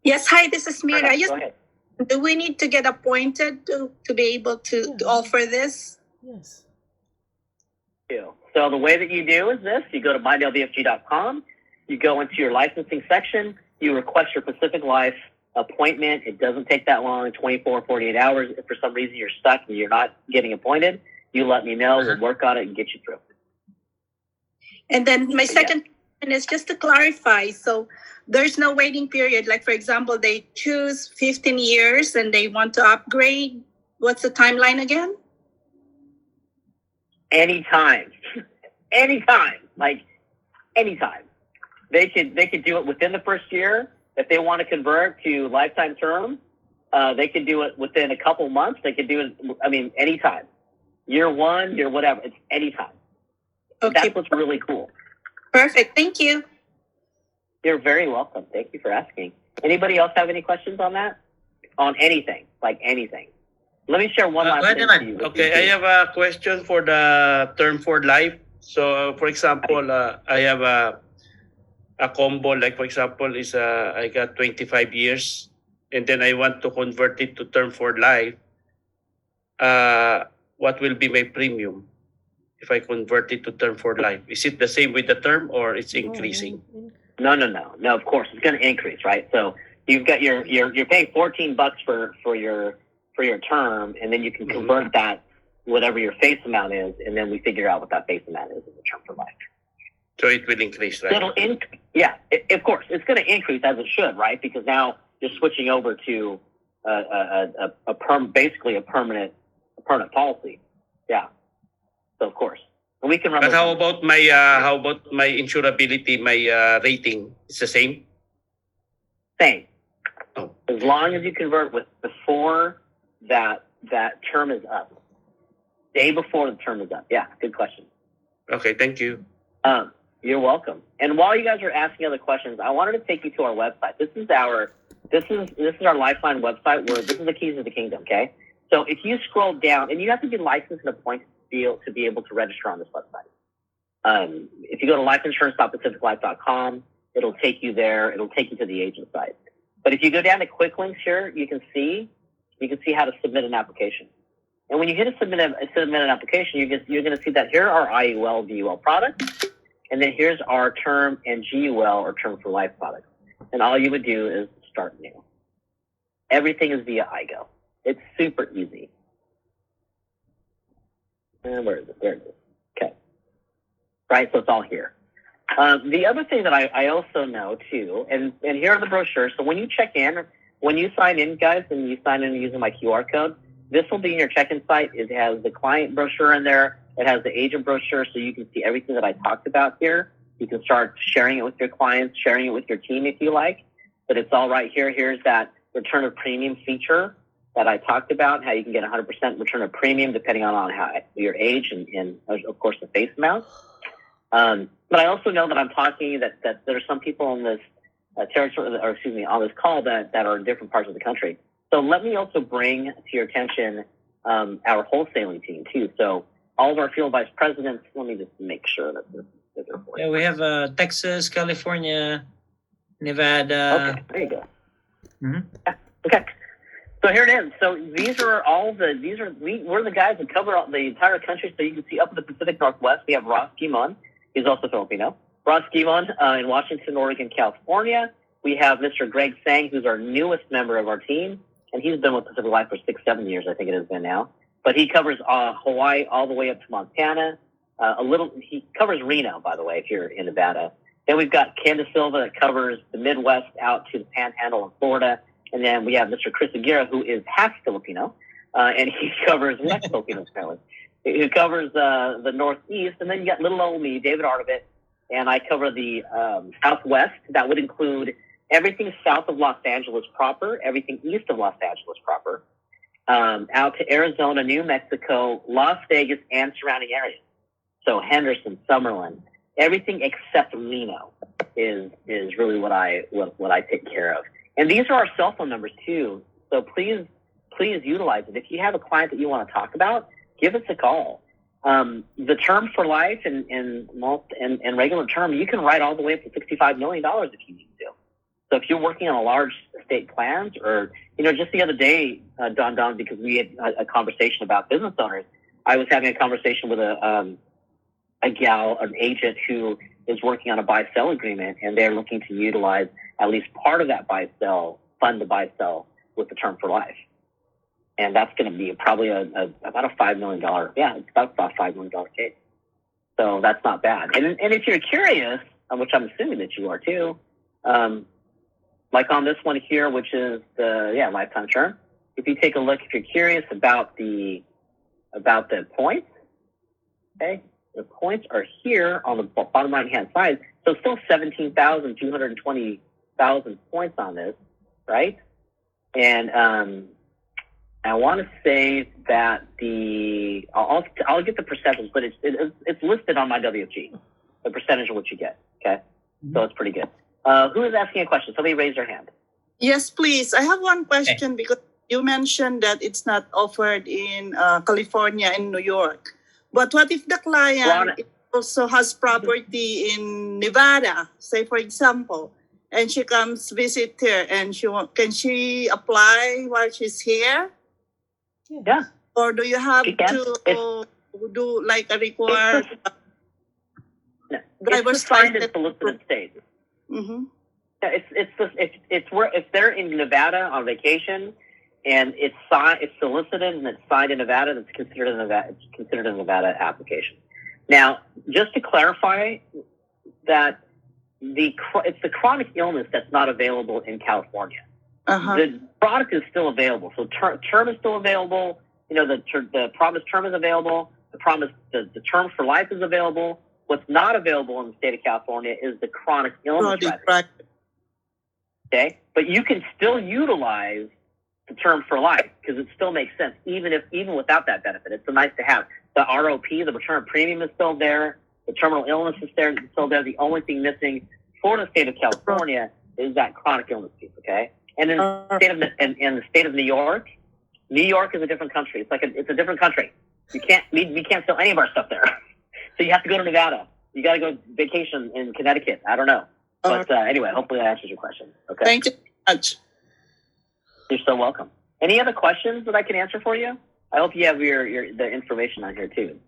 Yes. Hi, this is Mira. Go ahead. Do we need to get appointed to be able to offer this? Yes. So the way that you do is this: you go to mydellvfg.com, you go into your licensing section, you request your Pacific Life appointment. It doesn't take that long, 24, 48 hours. If for some reason you're stuck and you're not getting appointed, you let me know. We'll work on it and get you through. And then my second question is just to clarify. So there's no waiting period. Like, for example, they choose 15 years and they want to upgrade. What's the timeline again? Anytime. Like, anytime. They could do it within the first year. If they want to convert to lifetime term, they could do it within a couple months. They could do it, anytime. Year one, year whatever. It's anytime. Okay. That's what's really cool. Perfect. Thank you. You're very welcome. Thank you for asking. Anybody else have any questions on that? On anything, like anything. Let me share one last thing to you. Okay, I have a question for the term for life. So, for example, I a combo, like for example, is I got 25 years, and then I want to convert it to term for life. What will be my premium if I convert it to term for life? Is it the same with the term, or it's increasing? No. Of course, it's going to increase, right? So you've got you're paying $14 for your term, and then you can convert that whatever your face amount is, and then we figure out what that face amount is in the term for life. So it will increase, right? Of course, it's going to increase as it should, right? Because now you're switching over to basically a permanent policy. Yeah. So of course, and we can run. But how about my insurability, my rating? It's the same. Same. Oh. As long as you convert before that term is up, day before the term is up. Yeah, good question. Okay, thank you. You're welcome. And while you guys are asking other questions, I wanted to take you to our website. This is our Lifeline website, where this is the keys of the kingdom. Okay, so if you scroll down, and you have to be licensed and appointed to be able to register on this website. If you go to lifeinsurance.pacificlife.com, it'll take you there. It'll take you to the agent site. But if you go down to quick links here, you can see how to submit an application. And when you hit submit an application, you're going to see that here are our IUL, VUL products, and then here's our term and GUL, or term for life products. And all you would do is start new. Everything is via iGo. It's super easy. And where is it? There it is. Okay. Right, so it's all here. The other thing that I also know too, and here are the brochures. So when you check in, when you sign in, guys, and you sign in using my QR code, this will be in your check-in site. It has the client brochure in there. It has the agent brochure, so you can see everything that I talked about here. You can start sharing it with your clients, sharing it with your team if you like. But it's all right here. Here's that return of premium feature that I talked about, how you can get 100% return of premium depending on how your age and of course, the face amount. But I also know that I'm talking that there are some people in this territory, or excuse me, on this call that are in different parts of the country. So let me also bring to your attention our wholesaling team too. So all of our field vice presidents, let me just make sure that this is there for you. Yeah, we have Texas, California, Nevada. Okay, there you go. Mm-hmm. Yeah, okay. So here it is. So we're the guys that cover the entire country. So you can see up in the Pacific Northwest, we have Ross Guimon. He's also Filipino. Ross Guimon in Washington, Oregon, California. We have Mr. Greg Sang, who's our newest member of our team. And he's been with Pacific Life for 6-7 years, I think it has been now. But he covers Hawaii all the way up to Montana. He covers Reno, by the way, if you're in Nevada. Then we've got Candace Silva that covers the Midwest out to the Panhandle in Florida. And then we have Mr. Chris Aguirre, who is half Filipino, and he covers less Filipinos apparently. Who covers the Northeast. And then you got little old me, David Artivit, and I cover the Southwest. That would include everything south of Los Angeles proper, everything east of Los Angeles proper, out to Arizona, New Mexico, Las Vegas, and surrounding areas. So Henderson, Summerlin, everything except Reno is really what I take care of. And these are our cell phone numbers too. So please utilize it. If you have a client that you want to talk about, give us a call. The term for life and regular term, you can write all the way up to $65 million if you need to. So if you're working on a large estate plans, or just the other day, Don, because we had a conversation about business owners, I was having a conversation with an agent who is working on a buy-sell agreement, and they're looking to utilize at least part of that buy-sell, fund the buy-sell with the term for life. And that's going to be probably about a $5 million. Yeah, it's about a $5 million case. So that's not bad. And if you're curious, which I'm assuming that you are too, like on this one here, which is the lifetime term. If you take a look, if you're curious about the points, okay, the points are here on the bottom right hand side. So still 17,220,000 points on this, right? And I want to say that I'll get the percentage, but it's listed on my WFG, the percentage of what you get. Okay, so it's pretty good. Who is asking a question? Somebody raise their hand. Yes, please. I have one question because you mentioned that it's not offered in California and New York. But what if the client is also has property in Nevada, say for example, and she comes visit here, and can she apply while she's here, Yeah, or do you have she can. to do like a required No, driver's it's assigned in license? solicited states. Mm-hmm. Yeah, it's where if they're in Nevada on vacation and it's solicited and it's signed in Nevada, that's considered a Nevada. It's considered a Nevada application. Now, just to clarify that it's the chronic illness that's not available in California. Uh-huh. The product is still available, so term is still available. You know, the promised term is available. The term for life is available. What's not available in the state of California is the chronic illness strategy. Right. Okay, but you can still utilize the term for life because it still makes sense, even without that benefit. It's so nice to have. The ROP, the return of premium, is still there. The terminal illness is still there. The only thing missing for the state of California is that chronic illness piece. Okay, and in the state of New York is a different country. It's a different country. We can't sell any of our stuff there. So you have to go to Nevada. You got to go vacation in Connecticut. I don't know. But anyway, hopefully that answers your question. Okay. Thank you so much. You're so welcome. Any other questions that I can answer for you? I hope you have the information on here too.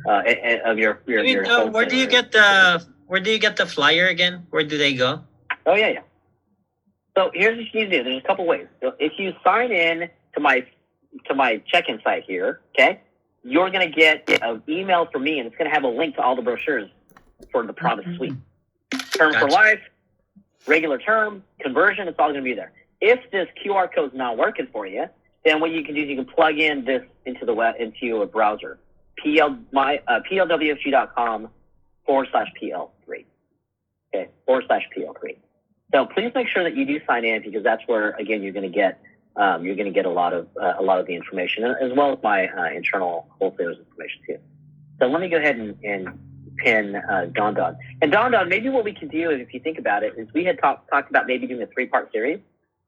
Of your where do you get the flyer again? Where do they go? Oh yeah. So here's what you need to do. There's a couple ways. So if you sign in to my check-in site here, okay, you're gonna get an email from me, and it's gonna have a link to all the brochures for the Promise Suite. Term for life, regular term, conversion, it's all going to be there. If this QR code is not working for you, then what you can do is you can plug in this into your browser, plwfg.com/PL3. Okay, /PL3. So please make sure that you do sign in because that's where again you're going to get a lot of the information as well as my internal wholesalers information too. So let me go ahead and pin Don. And Don, maybe what we can do is, if you think about it, is we had talked about maybe doing a 3-part series.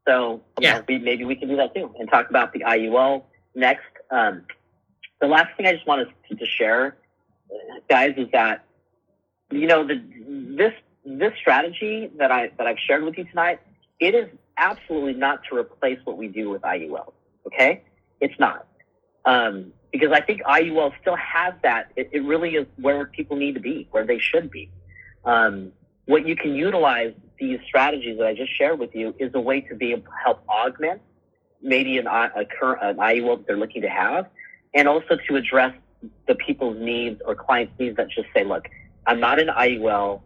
So maybe we can do that too and talk about the IUL next. The last thing I just wanted to share, guys, is that this strategy that I've shared with you tonight, it is absolutely not to replace what we do with IUL. Okay, it's not. Because I think IUL still has that. It really is where people need to be, where they should be. What you can utilize these strategies that I just shared with you is a way to be able to help augment maybe an IUL that they're looking to have, and also to address the people's needs or clients' needs that just say, look, I'm not in IUL.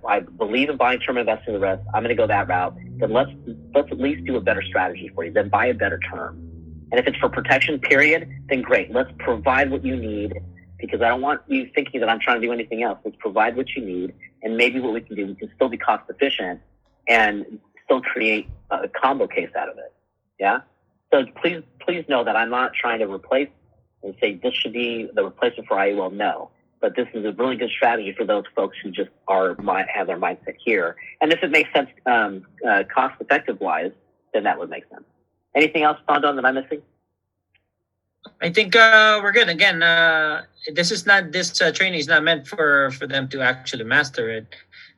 I believe in buying term, investing the rest. I'm going to go that route. Then let's at least do a better strategy for you. Then buy a better term. And if it's for protection, period, then great. Let's provide what you need because I don't want you thinking that I'm trying to do anything else. Let's provide what you need, and maybe what we can do, we can still be cost efficient and still create a combo case out of it. Yeah. So please know that I'm not trying to replace and say this should be the replacement for IUL. No, but this is a really good strategy for those folks who just have their mindset here. And if it makes sense, cost effective wise, then that would make sense. Anything else, Don, that I'm missing? I think we're good. Again, this training is not meant for them to actually master it.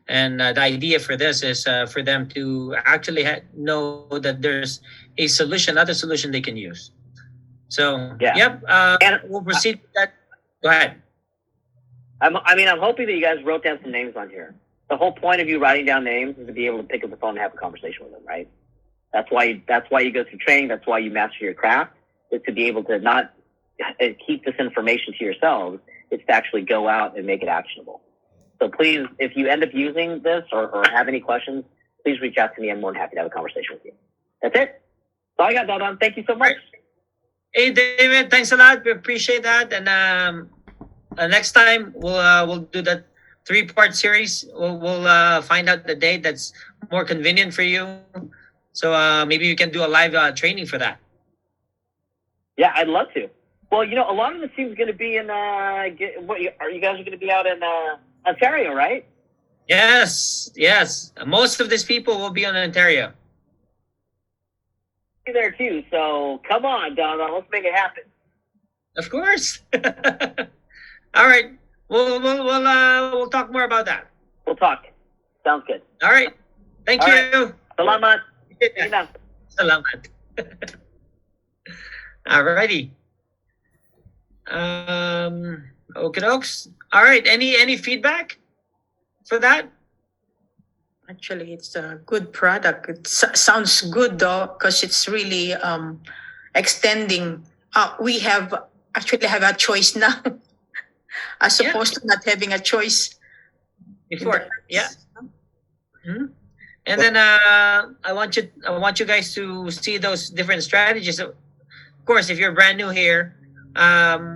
And the idea for this is for them to actually know that there's a solution, other solution they can use. So, we'll proceed with that. Go ahead. I'm hoping that you guys wrote down some names on here. The whole point of you writing down names is to be able to pick up the phone and have a conversation with them, right? That's why you go through training. That's why you master your craft, is to be able to not keep this information to yourselves. It's to actually go out and make it actionable. So please, if you end up using this or have any questions, please reach out to me. I'm more than happy to have a conversation with you. That's it. That's all I got, Don. Thank you so much. Hey, David, thanks a lot. We appreciate that. And next time we'll do that 3-part series. We'll find out the date that's more convenient for you. So maybe we can do a live training for that. Yeah, I'd love to. Well, a lot of the team's going to be in. Are you guys going to be out in Ontario, right? Yes. Most of these people will be in Ontario. Be there too. So come on, Don. Let's make it happen. Of course. All right. We'll talk more about that. We'll talk. Sounds good. All right. Thank All you. Salamat. Sige na. Salamat. Alrighty. Okay, dokes. All right. Any feedback for that? Actually, it's a good product. It sounds good though, because it's really extending. We actually have a choice now, as Yeah. opposed to not having a choice Before. Yeah. Mhm. And then I want you guys to see those different strategies. Of course, if you're brand new here,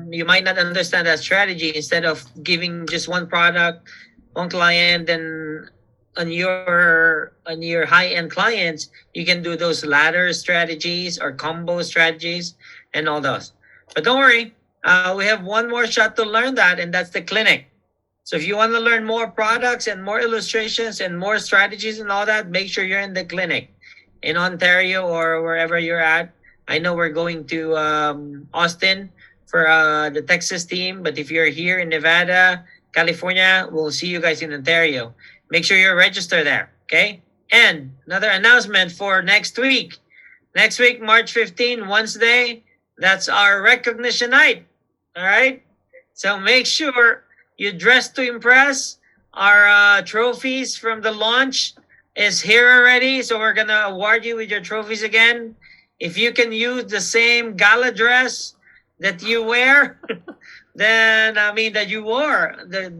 you might not understand that strategy. Instead of giving just one product, one client, then on your high end clients, you can do those ladder strategies or combo strategies and all those. But don't worry, we have one more shot to learn that, and that's the clinic. So if you want to learn more products and more illustrations and more strategies and all that, make sure you're in the clinic in Ontario or wherever you're at. I know we're going to Austin for the Texas team, but if you're here in Nevada, California, we'll see you guys in Ontario. Make sure you're registered there, okay? And another announcement for next week. Next week, March 15, Wednesday, that's our recognition night, all right? So make sure you dress to impress. Our trophies from the launch is here already, so we're gonna award you with your trophies again. If you can use the same gala dress that you wear, then that you wore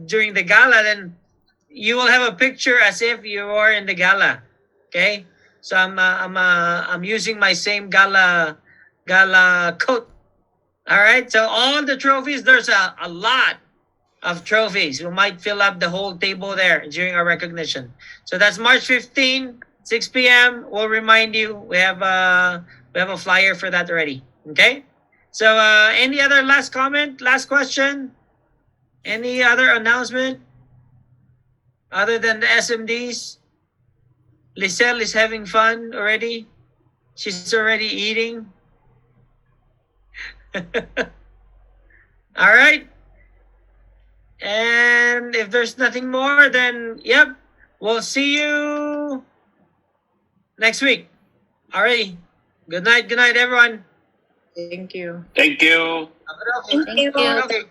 during the gala, then you will have a picture as if you were in the gala. Okay, so I'm using my same gala coat. All right, so all the trophies, there's a lot of trophies. We might fill up the whole table there during our recognition. So that's March 15, 6 p.m. We'll remind you. We have a flyer for that already. Okay. So any other last comment, last question? Any other announcement other than the SMDs? Liselle is having fun already. She's already eating. All right. And if there's nothing more, then yep, we'll see you next week. All right. Good night, everyone. Thank you. Thank you. Thank you. Okay.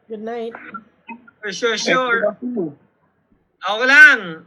Good night. Sure. Okay lang.